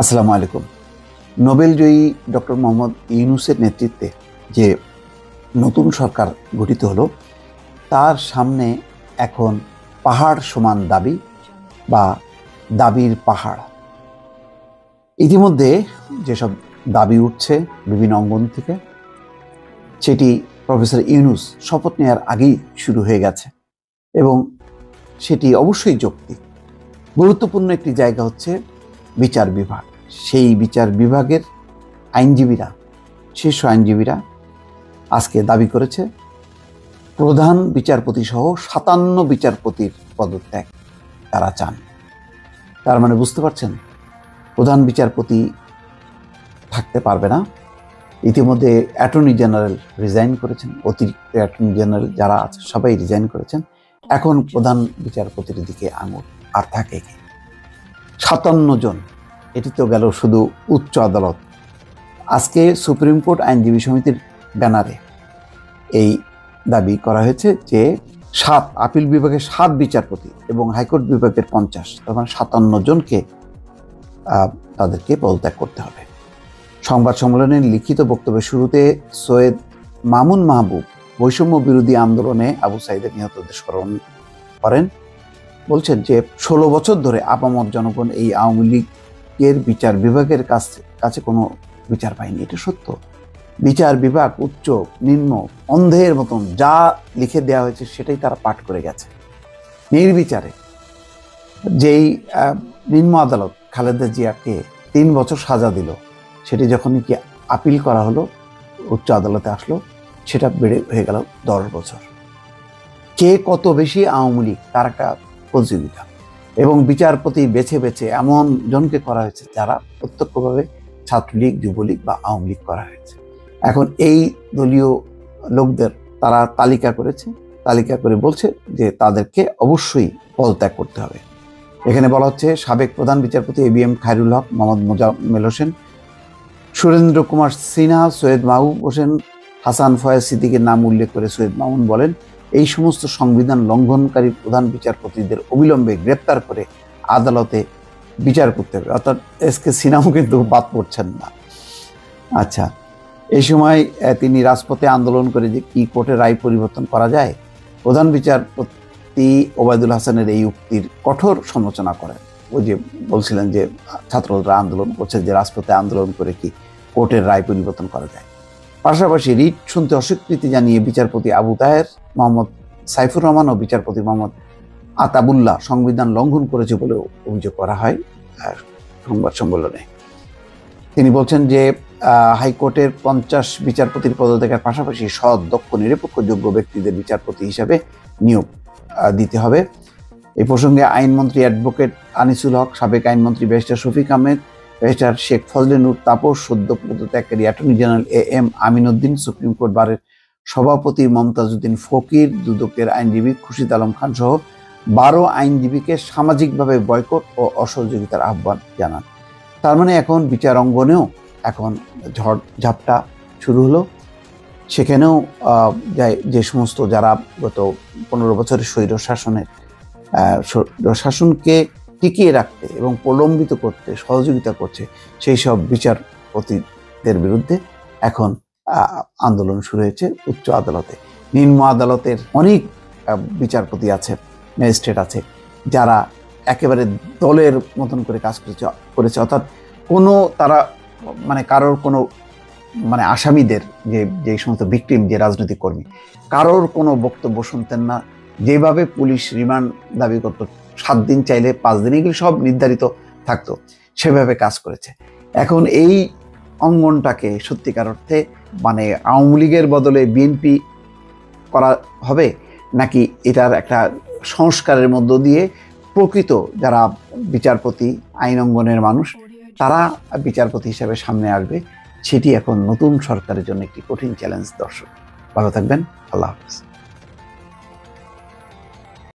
আসসালামু আলাইকুম। নোবেলজয়ী ডক্টর মোহাম্মদ ইউনূসের নেতৃত্বে যে নতুন সরকার গঠিত হলো, তার সামনে এখন পাহাড় সমান দাবি বা দাবির পাহাড়। ইতিমধ্যে যেসব দাবি উঠছে বিভিন্ন অঙ্গন থেকে, সেটি প্রফেসর ইউনূস শপথ নেওয়ার আগেই শুরু হয়ে গেছে এবং সেটি অবশ্যই যৌক্তিক। গুরুত্বপূর্ণ একটি জায়গা হচ্ছে বিচার বিভাগ। সেই বিচার বিভাগের আইনজীবীরা, শীর্ষ আইনজীবীরা আজকে দাবি করেছে প্রধান বিচারপতি সহ ৫৭ বিচারপতির পদত্যাগ তারা চান। তার মানে বুঝতে পারছেন, প্রধান বিচারপতি থাকতে পারবে না। ইতিমধ্যে অ্যাটর্নি জেনারেল রিজাইন করেছেন, অতিরিক্ত অ্যাটর্নি জেনারেল যারা আছে সবাই রিজাইন করেছেন। এখন প্রধান বিচারপতির দিকে আঙুল, আর থাকে কি? ৫৭ জন। এটি তো গেল শুধু উচ্চ আদালত। আজকে সুপ্রিম কোর্ট আইনজীবী সমিতির ব্যানারে এই দাবি করা হয়েছে যে আপিল বিভাগের ৭ বিচারপতি এবং হাইকোর্ট বিভাগের ৫০, তার মানে ৫৭ জনকে তাদেরকে পদত্যাগ করতে হবে। সংবাদ সম্মেলনের লিখিত বক্তব্যের শুরুতে সৈয়দ মামুন মাহবুব বৈষম্য বিরোধী আন্দোলনে আবু সাঈদের নিহতদের স্মরণ করেন। বলছেন যে ১৬ বছর ধরে আপামর জনগণ এই আওয়ামী লীগের বিচার বিভাগের কাছে কোনো বিচার পায়নি। এটা সত্য। বিচার বিভাগ উচ্চ নিম্ন অন্ধের মতন যা লিখে দেওয়া হয়েছে সেটাই তারা পাঠ করে গেছে নির্বিচারে। যেই নিম্ন আদালত খালেদা জিয়াকে ৩ বছর সাজা দিল, সেটি যখন কি আপিল করা হলো, উচ্চ আদালতে আসলো, সেটা বেড়ে হয়ে গেল ১০ বছর। কে কত বেশি আওয়ামী লীগ তার একটা প্রতিযোগিতা, এবং বিচারপতি বেছে বেছে এমন জনকে করা হয়েছে যারা প্রত্যক্ষভাবে ছাত্রলীগ, যুবলীগ বা আওয়ামী লীগ করা হয়েছে। এখন এই দলীয় লোকদের তারা তালিকা করেছে, তালিকা করে বলছে যে তাদেরকে অবশ্যই পদত্যাগ করতে হবে। এখানে বলা হচ্ছে সাবেক প্রধান বিচারপতি ABM খায়রুল হক, মোহাম্মদ মোজাম্মেল হোসেন, সুরেন্দ্র কুমার সিনহা, সৈয়দ মাহবুব হোসেন, হাসান ফয়েজ সিদ্দিকের নাম উল্লেখ করে সৈয়দ মামুন বলেন, এই সমস্ত সংবিধান লঙ্ঘনকারী প্রধান বিচারপতিদের অবিলম্বে গ্রেপ্তার করে আদালতে বিচার করতে হবে। অর্থাৎ SK সিনহাও কিন্তু বাদ পড়ছেন না। আচ্ছা, এই সময় তিনি রাজপথে আন্দোলন করে যে কি কোর্টের রায় পরিবর্তন করা যায়, প্রধান বিচারপতি ওবায়দুল হাসানের এই উক্তির কঠোর সমালোচনা করেন। ওই যে বলছিলেন যে ছাত্ররা আন্দোলন করছে, যে রাজপথে আন্দোলন করে কি কোর্টের রায় পরিবর্তন করা যায়। পাশাপাশি রিট শুনতে অস্বীকৃতি জানিয়ে বিচারপতি আবু তাহের, মোহাম্মদ সাইফুর রহমান ও বিচারপতি মোহাম্মদ আতাবুল্লাহ সংবিধান লঙ্ঘন করেছে বলে অভিযোগ করা হয় সংবাদ সম্মেলনে। তিনি বলছেন যে হাইকোর্টের ৫০ বিচারপতির পদত্যাগের পাশাপাশি সৎ, দক্ষ, নিরপেক্ষ, যোগ্য ব্যক্তিদের বিচারপতি হিসাবে নিয়োগ দিতে হবে। এই প্রসঙ্গে আইনমন্ত্রী অ্যাডভোকেট আনিসুল হক, সাবেক আইনমন্ত্রী ব্যারিস্টার শফিক আহমেদ, ব্যারিস্টার শেখ ফজলে নূর তাপস, সদ্য পদত্যাগকারী attorney general AM Amin Uddin, supreme court বারের সভাপতি মমতাজ উদ্দিন ফকির, দুদকের আইনজীবী খুরশিদ আলম খান সহ ১২ আইনজীবীকে সামাজিকভাবে বয়কট ও অসহযোগিতার আহ্বান জানান। তার মানে এখন বিচার অঙ্গনেও এখন ঝড় ঝাপটা শুরু হলো। সেখানেও যে সমস্ত যারা গত ১৫ বছরের শাসনকে টিকিয়ে রাখতে এবং প্রলম্বিত করতে সহযোগিতা করছে, সেই সব বিচারপতিদের বিরুদ্ধে এখন আন্দোলন শুরু হয়েছে উচ্চ আদালতে। নিম্ন আদালতের অনেক বিচারপতি আছে, ম্যাজিস্ট্রেট আছে, যারা একেবারে দলের মতন করে কাজ করেছে। অর্থাৎ কোনো তারা মানে কারোর কোনো মানে আসামিদের যে সমস্ত ভিকটিম, যে রাজনৈতিক কর্মী, কারোর কোনো বক্তব্য শুনতেন না। যেভাবে পুলিশ রিমান্ড দাবি করত 7 দিন চাইলে 5 দিন, এগুলি সব নির্ধারিত থাকতো, সেভাবে কাজ করেছে। এখন এই অঙ্গনটাকে সত্যিকার অর্থে মানে আওয়ামী লীগের বদলে BNP করা হবে, নাকি এটার একটা সংস্কারের মধ্য দিয়ে প্রকৃত যারা বিচারপতি, আইন অঙ্গনের মানুষ, তারা বিচারপতি হিসাবে সামনে আসবে, সেটি এখন নতুন সরকারের জন্য একটি কঠিন চ্যালেঞ্জ। দর্শক ভালো থাকবেন, আল্লাহ হাফেজ।